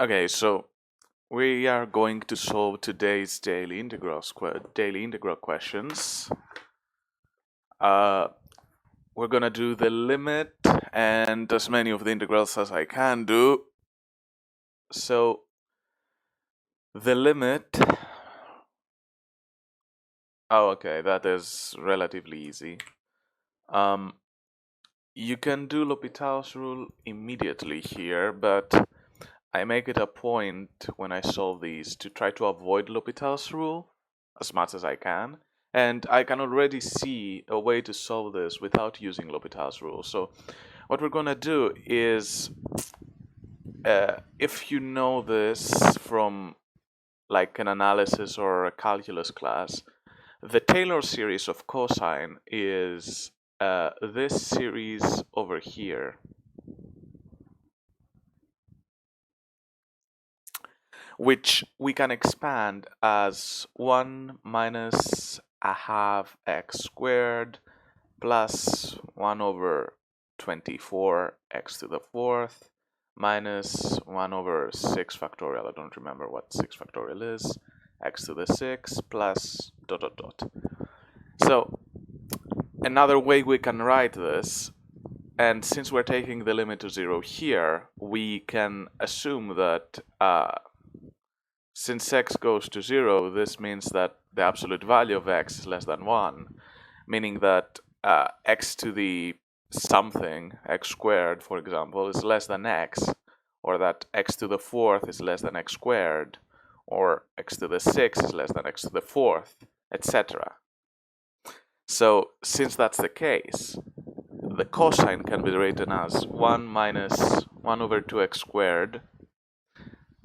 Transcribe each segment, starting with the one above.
Okay, so we are going to solve today's daily integral questions. Uh, we're gonna do the limit and as many of the integrals as I can do. So the limit. Oh, okay, that is relatively easy. You can do L'Hopital's rule immediately here, but I make it a point when I solve these to try to avoid L'Hopital's rule as much as I can. And I can already see a way to solve this without using L'Hopital's rule. So what we're going to do is, if you know this from like an analysis or a calculus class, the Taylor series of cosine is this series over here, which we can expand as 1 minus a half x squared plus 1 over 24 x to the fourth minus 1 over 6 factorial. I don't remember what 6 factorial is. X to the 6 plus dot dot dot. So another way we can write this, and since we're taking the limit to 0 here, we can assume that since x goes to 0, this means that the absolute value of x is less than 1, meaning that x to the something, x squared, for example, is less than x, or that x to the fourth is less than x squared, or x to the sixth is less than x to the fourth, etc. So since that's the case, the cosine can be written as 1 minus 1 over 2x squared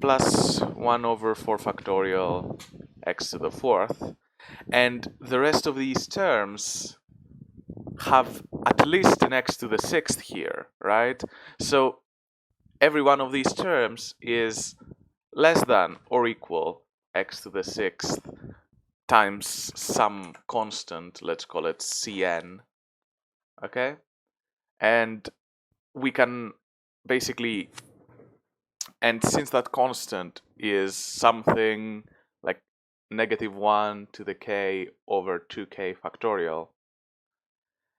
plus 1 over 4 factorial x to the fourth, and the rest of these terms have at least an x to the sixth here, right? So every one of these terms is less than or equal x to the sixth times some constant, let's call it Cn, okay? And we can basically, and since that constant is something like -1 to the k over 2k factorial,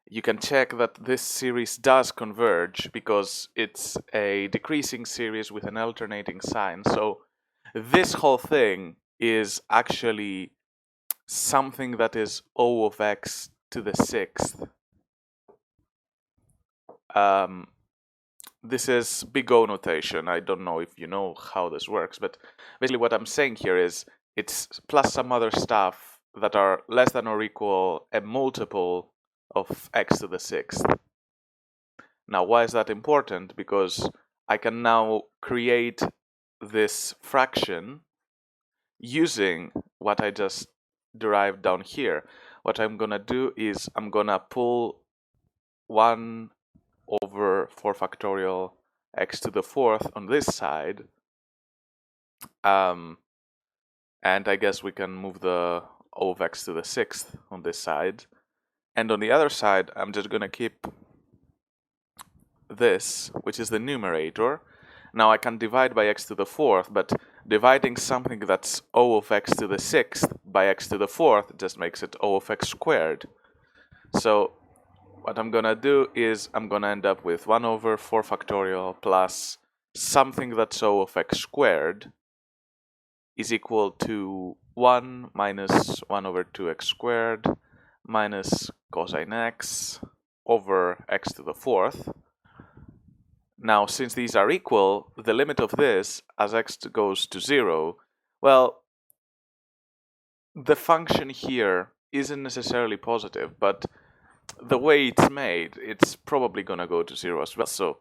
you can check that this series does converge because it's a decreasing series with an alternating sign. So this whole thing is actually something that is O of x to the sixth. This is big O notation. I don't know if you know how this works, but basically what I'm saying here is it's plus some other stuff that are less than or equal a multiple of x to the sixth. Now, why is that important? Because I can now create this fraction using what I just derived down here. What I'm gonna do is I'm gonna pull 1 over 4 factorial x to the fourth on this side, and I guess we can move the O of x to the sixth on this side, and on the other side I'm just gonna keep this, which is the numerator. Now I can divide by x to the fourth, but dividing something that's O of x to the sixth by x to the fourth just makes it O of x squared. So what I'm gonna do is I'm gonna end up with 1 over 4 factorial plus something that's O of x squared is equal to 1 minus 1 over 2x squared minus cosine x over x to the fourth. Now, since these are equal, the limit of this as x goes to 0, well, the function here isn't necessarily positive, but the way it's made, it's probably going to go to 0 as well. So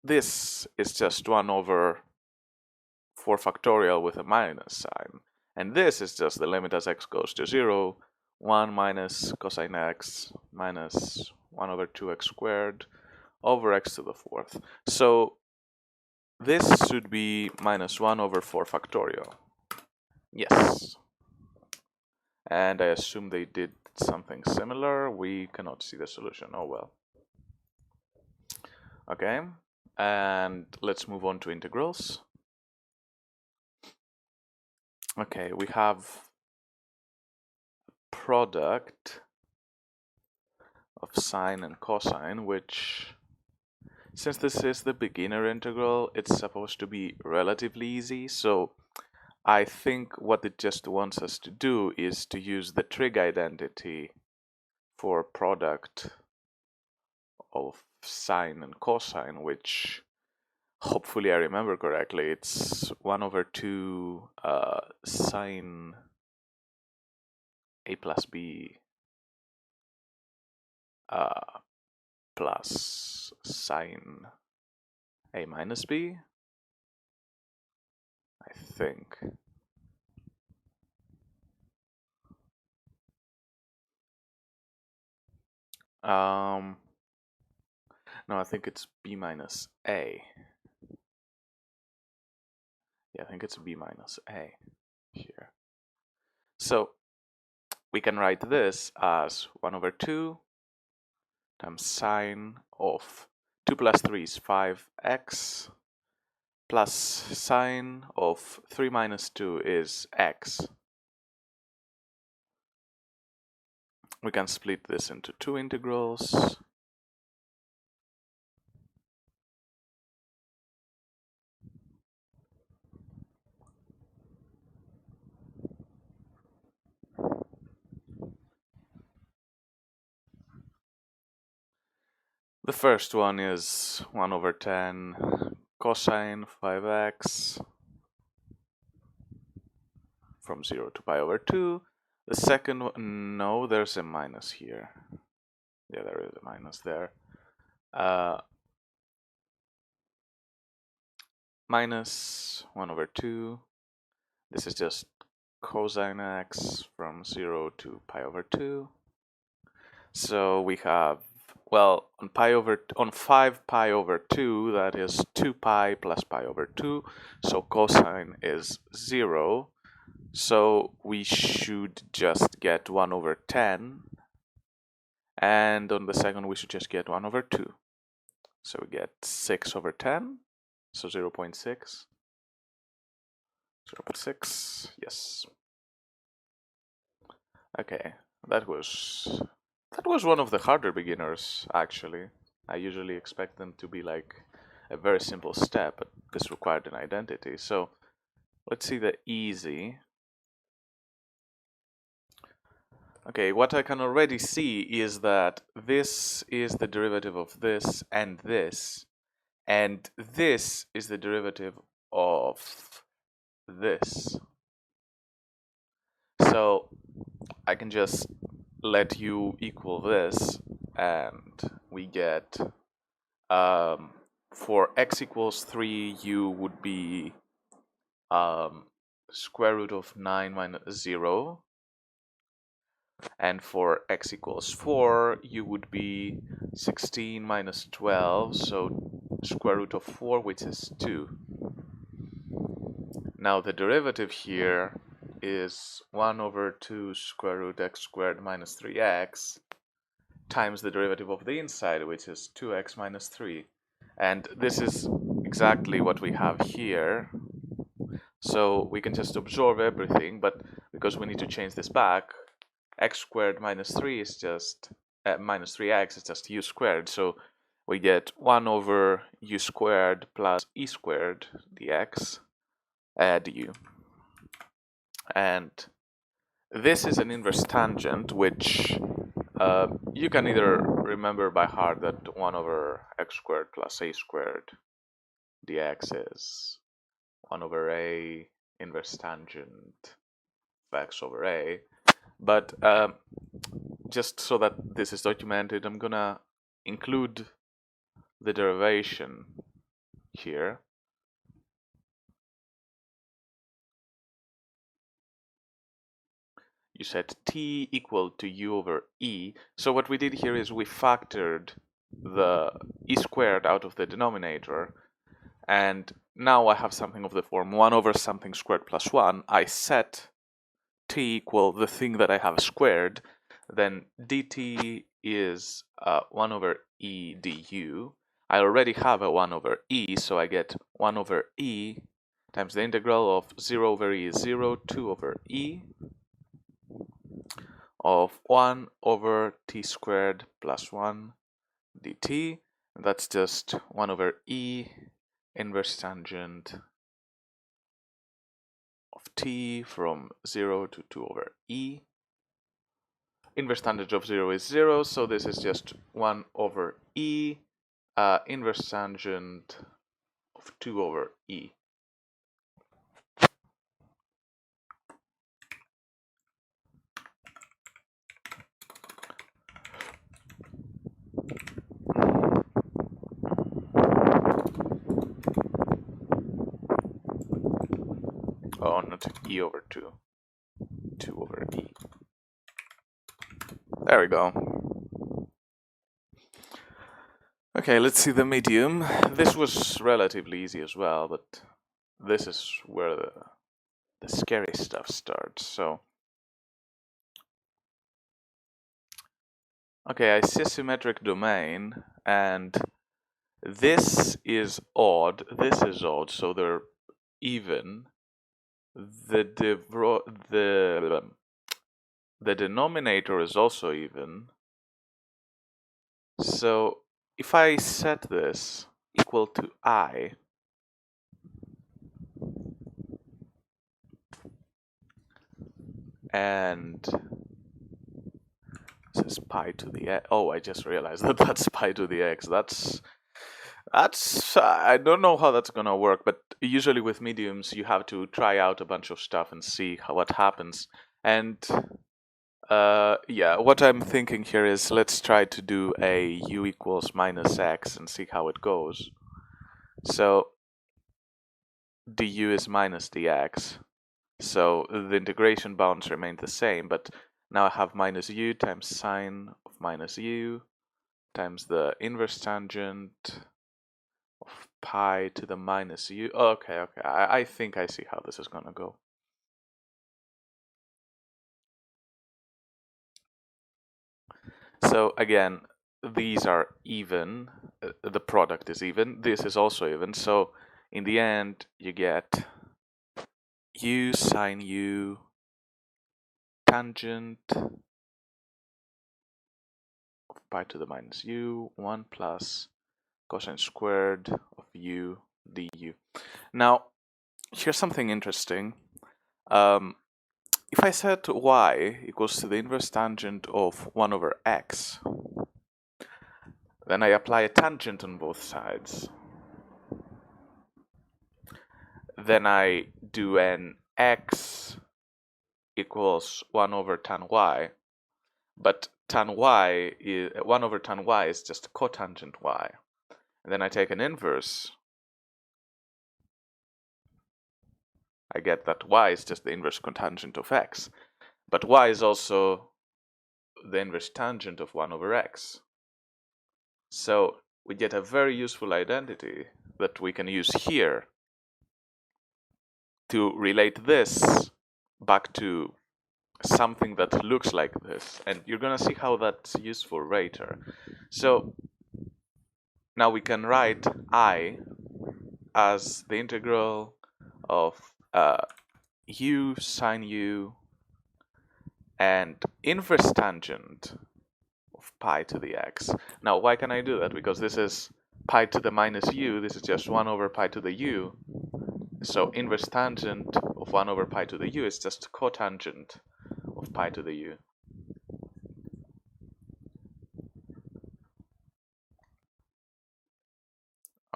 this is just 1 over 4 factorial with a minus sign. And this is just the limit as x goes to 0, 1 minus cosine x minus 1 over 2x squared over x to the fourth. So this should be minus 1 over 4 factorial. Yes. And I assume they did something similar. We cannot see the solution. Oh well. Okay. And let's move on to integrals. Okay, we have product of sine and cosine, which, since this is the beginner integral, it's supposed to be relatively easy. So I think what it just wants us to do is to use the trig identity for product of sine and cosine, which hopefully I remember correctly. It's 1 over 2 sine a plus b plus sine a minus b, I think. No, I think it's b minus a. Yeah, I think it's b minus a here. So we can write this as 1 over 2 times sine of 2 plus 3 is 5x plus sine of 3 minus 2 is x. We can split this into two integrals. The first one is 1 over 10 cosine 5x from 0 to pi over 2. The second one, no, there's a minus here. Yeah, there is a minus there. Minus 1 over 2. This is just cosine x from 0 to pi over 2. So we have, well, on 5 pi over 2, that is 2 pi plus pi over 2. So cosine is 0. So we should just get 1 over 10. And on the second, we should just get 1 over 2. So we get 6 over 10. So 0 0.6. 0 0.6, yes. Okay, that was one of the harder beginners, actually. I usually expect them to be like a very simple step, but this required an identity. So let's see the easy. Okay, what I can already see is that this is the derivative of this, and this is the derivative of this. So I can just let u equal this, and we get, for x equals 3, u would be square root of 9 minus 0. And for x equals 4, u would be 16 minus 12, so square root of 4, which is 2. Now the derivative here is 1 over 2 square root x squared minus 3x times the derivative of the inside, which is 2x minus 3. And this is exactly what we have here. So we can just absorb everything, but because we need to change this back, x squared minus 3 is just minus 3x is just u squared. So we get 1 over u squared plus e squared dx du. And this is an inverse tangent, which you can either remember by heart that 1 over x squared plus a squared dx is 1 over a inverse tangent of x over a. But just so that this is documented, I'm gonna include the derivation here. You set t equal to u over e. So what we did here is we factored the e squared out of the denominator, and now I have something of the form 1 over something squared plus 1. I set t equal the thing that I have squared, then dt is 1 over e du. I already have a 1 over e, so I get 1 over e times the integral of 0 over e is 0, 2 over e of 1 over t squared plus 1 dt. And that's just 1 over e inverse tangent of t from 0 to 2 over e. Inverse tangent of 0 is 0, so this is just 1 over e inverse tangent of 2 over e. Oh, not e over 2. 2 over e. There we go. Okay, let's see the medium. This was relatively easy as well, but this is where the scary stuff starts. So, okay, I see a symmetric domain, and this is odd, this is odd, so they're even. The denominator is also even. So if I set this equal to I, and this is pi to the x. Oh, I just realized that that's pi to the x. That's I don't know how that's gonna work, but usually with mediums you have to try out a bunch of stuff and see what happens. And yeah, what I'm thinking here is let's try to do a u equals minus x and see how it goes. So du is minus dx, so the integration bounds remain the same, but now I have minus u times sine of minus u times the inverse tangent of pi to the minus u. Okay, I think I see how this is gonna go. So again, these are even, the product is even, this is also even, so in the end you get u sine u tangent of pi to the minus u 1 plus cosine squared of u du. Now here's something interesting. If I set y equals to the inverse tangent of 1 over x, then I apply a tangent on both sides. Then I do an x equals 1 over tan y, but tan y is 1 over tan y is just cotangent y. And then I take an inverse. I get that y is just the inverse cotangent of x, but y is also the inverse tangent of 1 over x. So we get a very useful identity that we can use here to relate this back to something that looks like this, and you're gonna see how that's useful later. So now we can write I as the integral of u sine u and inverse tangent of pi to the x. Now why can I do that? Because this is pi to the minus u, this is just 1 over pi to the u, so inverse tangent of 1 over pi to the u is just cotangent of pi to the u.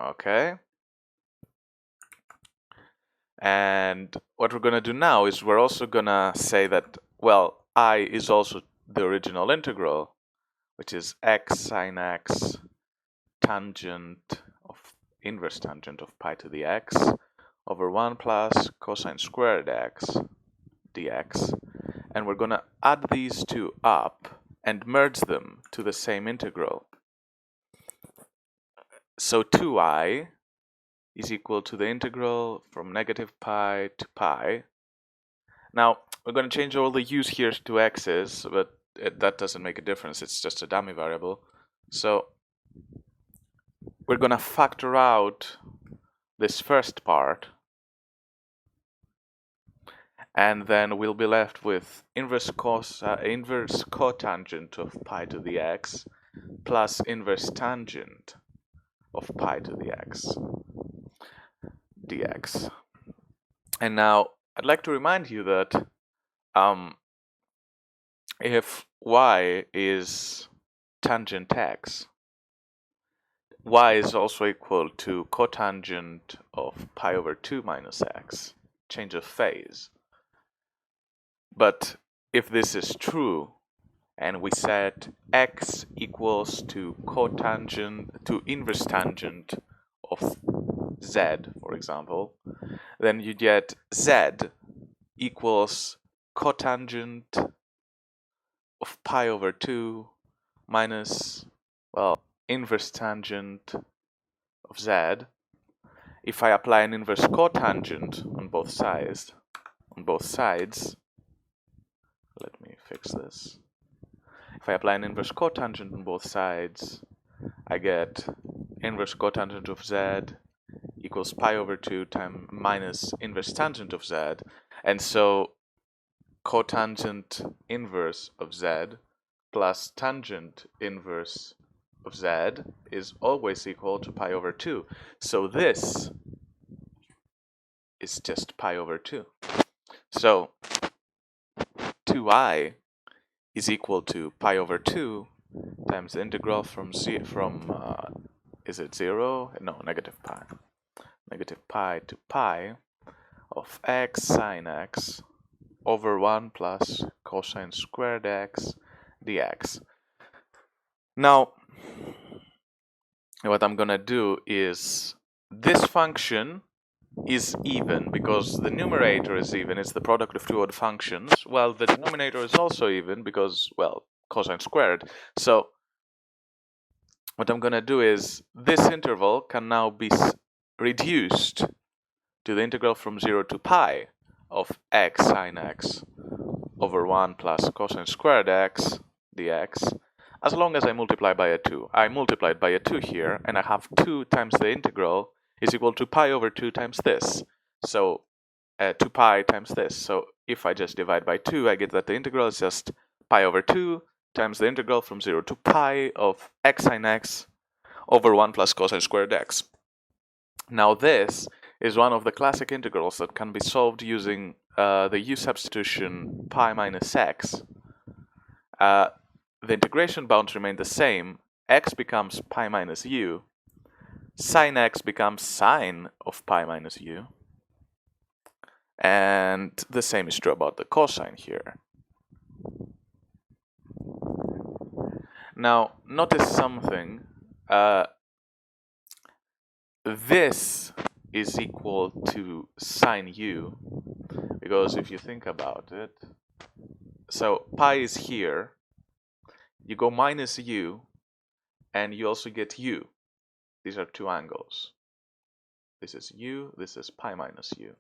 Okay. And what we're going to do now is we're also going to say that, well, I is also the original integral, which is x sine x tangent of inverse tangent of pi to the x over 1 plus cosine squared x dx. And we're going to add these two up and merge them to the same integral. So 2I is equal to the integral from negative pi to pi. Now, we're going to change all the u's here to x's, but that doesn't make a difference. It's just a dummy variable. So we're going to factor out this first part, and then we'll be left with inverse cotangent of pi to the x plus inverse tangent of pi to the x dx. And now I'd like to remind you that if y is tangent x, y is also equal to cotangent of pi over 2 minus x, change of phase. But if this is true, and we set x equals to inverse tangent of z, for example, then you get z equals cotangent of pi over 2 minus, well, inverse tangent of z. If I apply an inverse cotangent on both sides, let me fix this. If I apply an inverse cotangent on both sides, I get inverse cotangent of z equals pi over 2 times minus inverse tangent of z. And so cotangent inverse of z plus tangent inverse of z is always equal to pi over 2. So this is just pi over 2. So 2I is equal to pi over 2 times the integral from is it 0? No, negative pi to pi of x sine x over 1 plus cosine squared x dx. Now, what I'm gonna do is, this function is even because the numerator is even, it's the product of two odd functions, while the denominator is also even because, well, cosine squared. So what I'm gonna do is, this interval can now be reduced to the integral from 0 to pi of x sine x over 1 plus cosine squared x dx, as long as I multiply by a 2. I multiplied by a 2 here, and I have 2 times the integral is equal to pi over 2 times this. So 2 pi times this. So if I just divide by 2, I get that the integral is just pi over 2 times the integral from 0 to pi of x sine x over 1 plus cosine squared x. Now this is one of the classic integrals that can be solved using the u substitution pi minus x. The integration bounds remain the same. X becomes pi minus u. Sine x becomes sine of pi minus u. And the same is true about the cosine here. Now, notice something. This is equal to sine u, because if you think about it, so pi is here, you go minus u, and you also get u. These are two angles. This is u, this is pi minus u.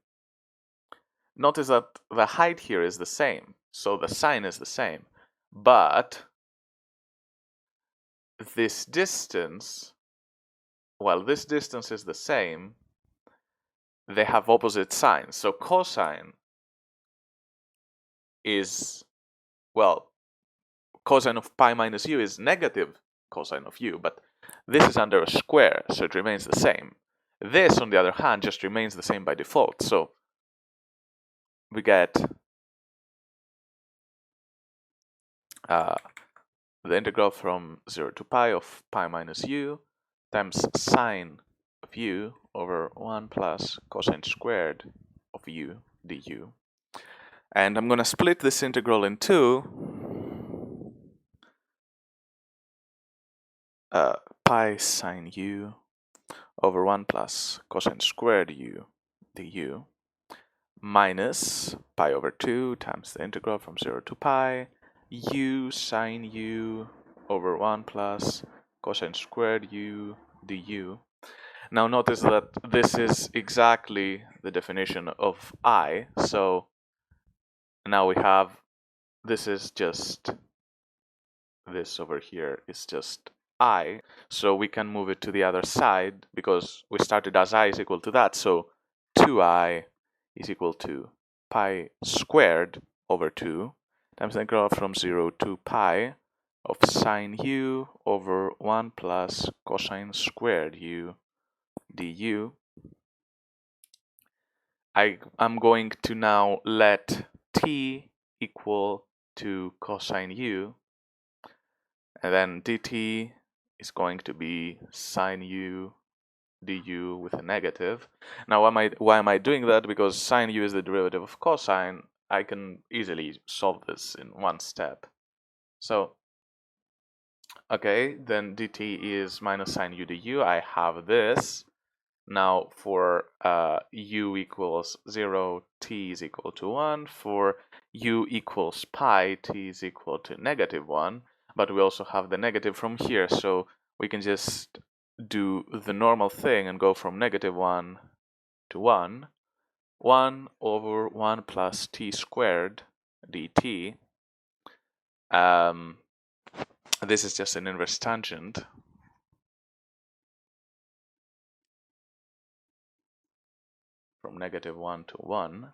Notice that the height here is the same, so the sine is the same, but this distance, while this distance is the same, they have opposite signs. So cosine is, well, cosine of pi minus u is negative cosine of u, but this is under a square, so it remains the same. This, on the other hand, just remains the same by default. So we get the integral from 0 to pi of pi minus u times sine of u over 1 plus cosine squared of u du. And I'm going to split this integral in two. Pi sine u over 1 plus cosine squared u du minus pi over 2 times the integral from 0 to pi u sine u over 1 plus cosine squared u du. Now notice that this is exactly the definition of I, so now we have, this is just, this over here is just I, so we can move it to the other side because we started as I is equal to that, so 2I is equal to pi squared over 2 times the integral from 0 to pi of sine u over 1 plus cosine squared u du. I'm going to now let t equal to cosine u, and then dt is going to be sine u du with a negative. Now why am I doing that? Because sine u is the derivative of cosine. I can easily solve this in one step. So okay, then dt is minus sine u du. I have this. Now for u equals 0, t is equal to 1. For u equals pi, t is equal to -1. But we also have the negative from here, so we can just do the normal thing and go from -1 to 1. 1 over 1 plus t squared dt. This is just an inverse tangent. From -1 to 1.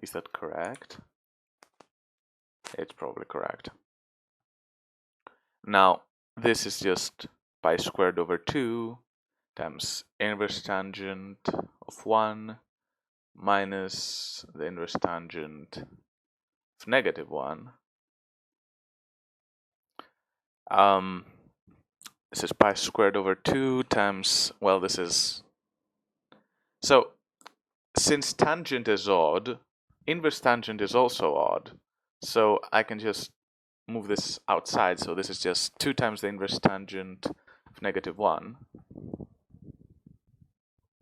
Is that correct? It's probably correct. Now, this is just pi squared over 2 times inverse tangent of 1 minus the inverse tangent of -1. This is pi squared over 2 times, well, this is... So, since tangent is odd, inverse tangent is also odd. So I can just move this outside. So this is just 2 times the inverse tangent of -1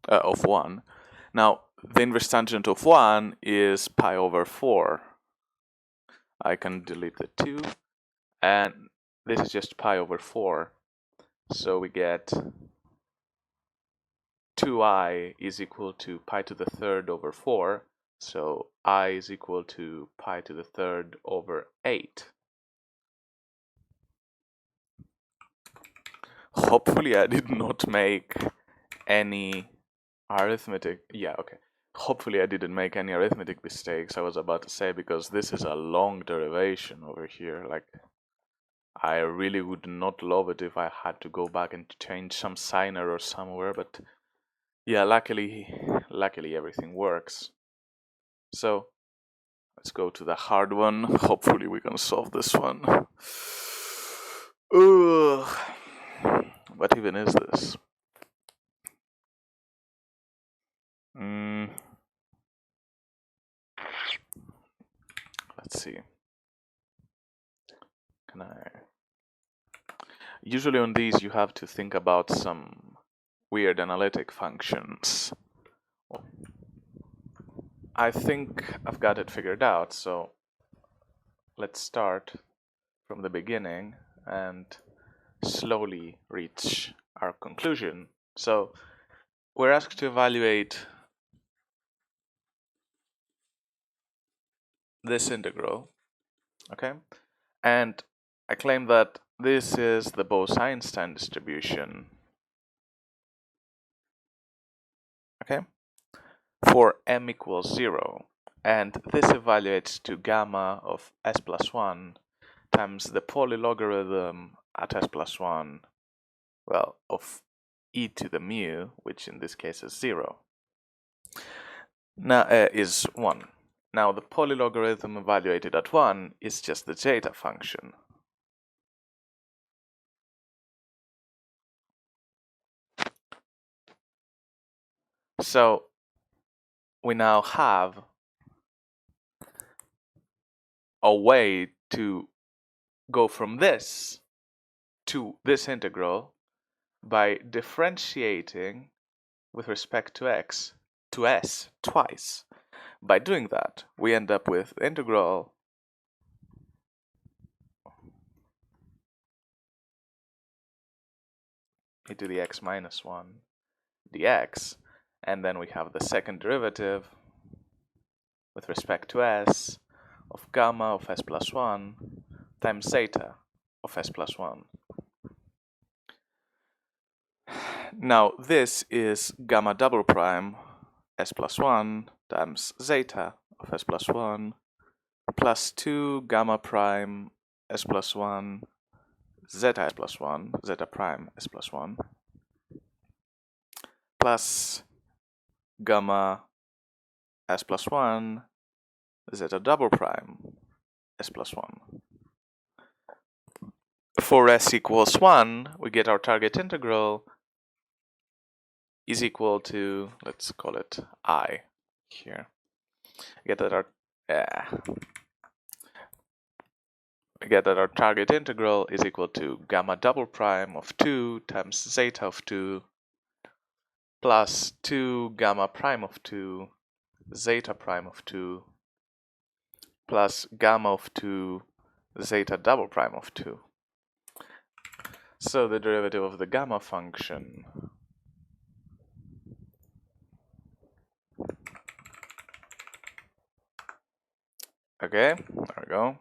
of 1. Now the inverse tangent of 1 is pi over 4. I can delete the 2, and this is just pi over 4. So we get 2i is equal to pi to the third over 4. So I is equal to pi to the third over 8. Hopefully I did not make any arithmetic. Yeah, okay. Hopefully I didn't make any arithmetic mistakes, I was about to say, because this is a long derivation over here. Like, I really would not love it if I had to go back and change some sign error somewhere, but yeah, luckily everything works. So let's go to the hard one. Hopefully we can solve this one. Ugh. What even is this? Let's see. Can I... Usually on these you have to think about some weird analytic functions. I think I've got it figured out, so let's start from the beginning and slowly reach our conclusion. So we're asked to evaluate this integral, okay? And I claim that this is the Bose-Einstein distribution, okay? For m equals 0, and this evaluates to gamma of s plus 1 times the polylogarithm at s plus 1, well, of e to the mu, which in this case is 0, now is 1. Now the polylogarithm evaluated at 1 is just the zeta function. So we now have a way to go from this to this integral by differentiating with respect to x to s twice. By doing that, we end up with integral e to the x minus 1 dx, and then we have the second derivative with respect to s of gamma of s plus 1 times zeta of s plus 1. now this is gamma double prime s plus 1 times zeta of s plus 1 plus 2 gamma prime s plus 1 zeta s plus 1 zeta prime s plus 1 plus gamma s plus 1 zeta double prime s plus 1. For s equals 1, we get our target integral is equal to, let's call it I here. We get that our target integral is equal to gamma double prime of 2 times zeta of 2 plus 2 gamma prime of 2 zeta prime of 2 plus gamma of 2 zeta double prime of 2. So the derivative of the gamma function okay, there we go,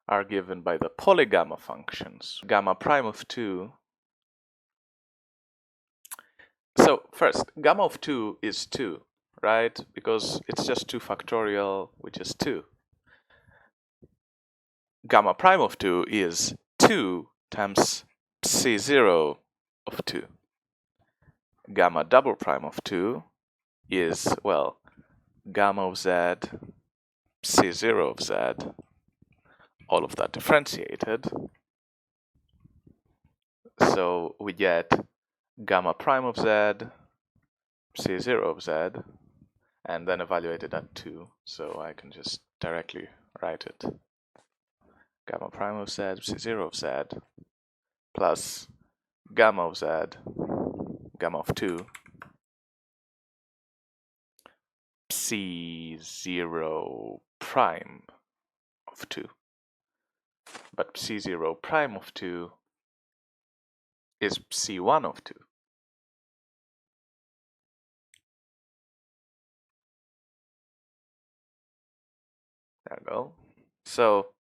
are given by the polygamma functions. Gamma prime of 2. So first, gamma of 2 is 2, right? Because it's just 2 factorial, which is 2. Gamma prime of 2 is 2 times C0 of 2. Gamma double prime of 2 is, well, gamma of z, C0 of z, all of that differentiated. So we get gamma prime of z, C0 of z, and then evaluated at 2. So I can just directly write it. Gamma prime of z, C0 of z, plus gamma of z, gamma of 2, C0 prime of 2. But C0 prime of 2 is C1 of 2. There we go. So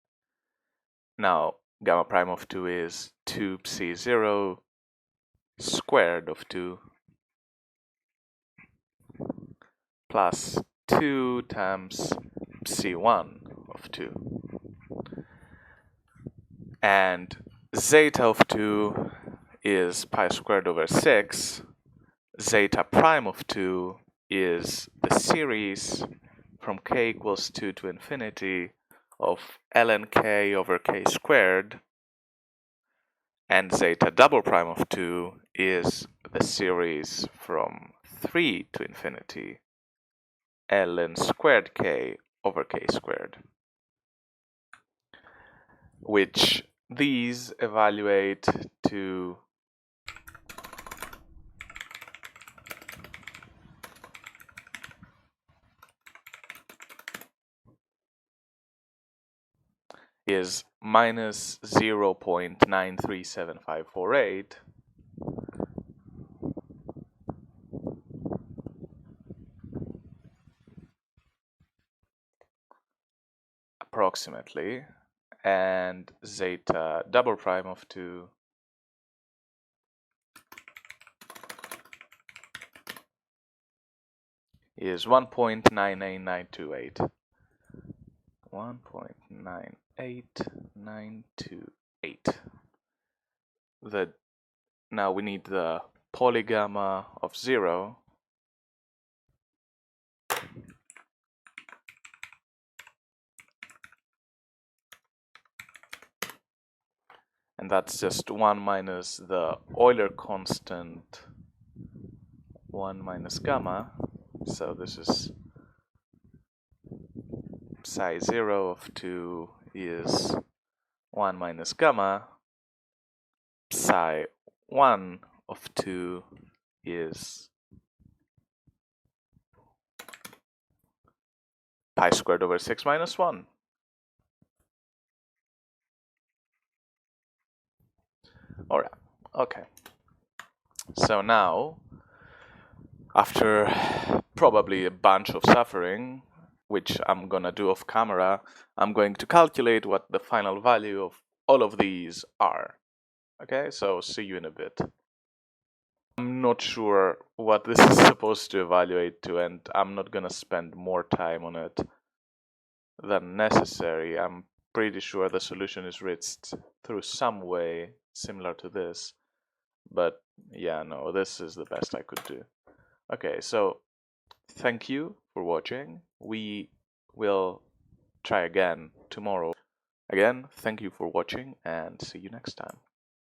now gamma prime of 2 is 2C0 squared of 2 plus 2 times C1 of 2. And zeta of 2 is pi squared over 6. Zeta prime of 2 is the series from k equals 2 to infinity of ln k over k squared. And zeta double prime of 2 is the series from 3 to infinity ln squared k over k squared, which these evaluate to is minus 0.937548 approximately, and zeta double prime of 2 is 1.98928. 1.98928. Now we need the polygamma of 0. And that's just 1 minus the Euler constant, 1 minus gamma. So this is psi 0 of 2 is 1 minus gamma. Psi 1 of 2 is pi squared over 6 minus 1. All right, okay. So now, after probably a bunch of suffering, which I'm gonna do off camera, I'm going to calculate what the final value of all of these are. Okay, so see you in a bit. I'm not sure what this is supposed to evaluate to, and I'm not gonna spend more time on it than necessary. I'm pretty sure the solution is reached through some way similar to this, but yeah, no, this is the best I could do. Okay, so thank you for watching. We will try again tomorrow. Again, thank you for watching and see you next time.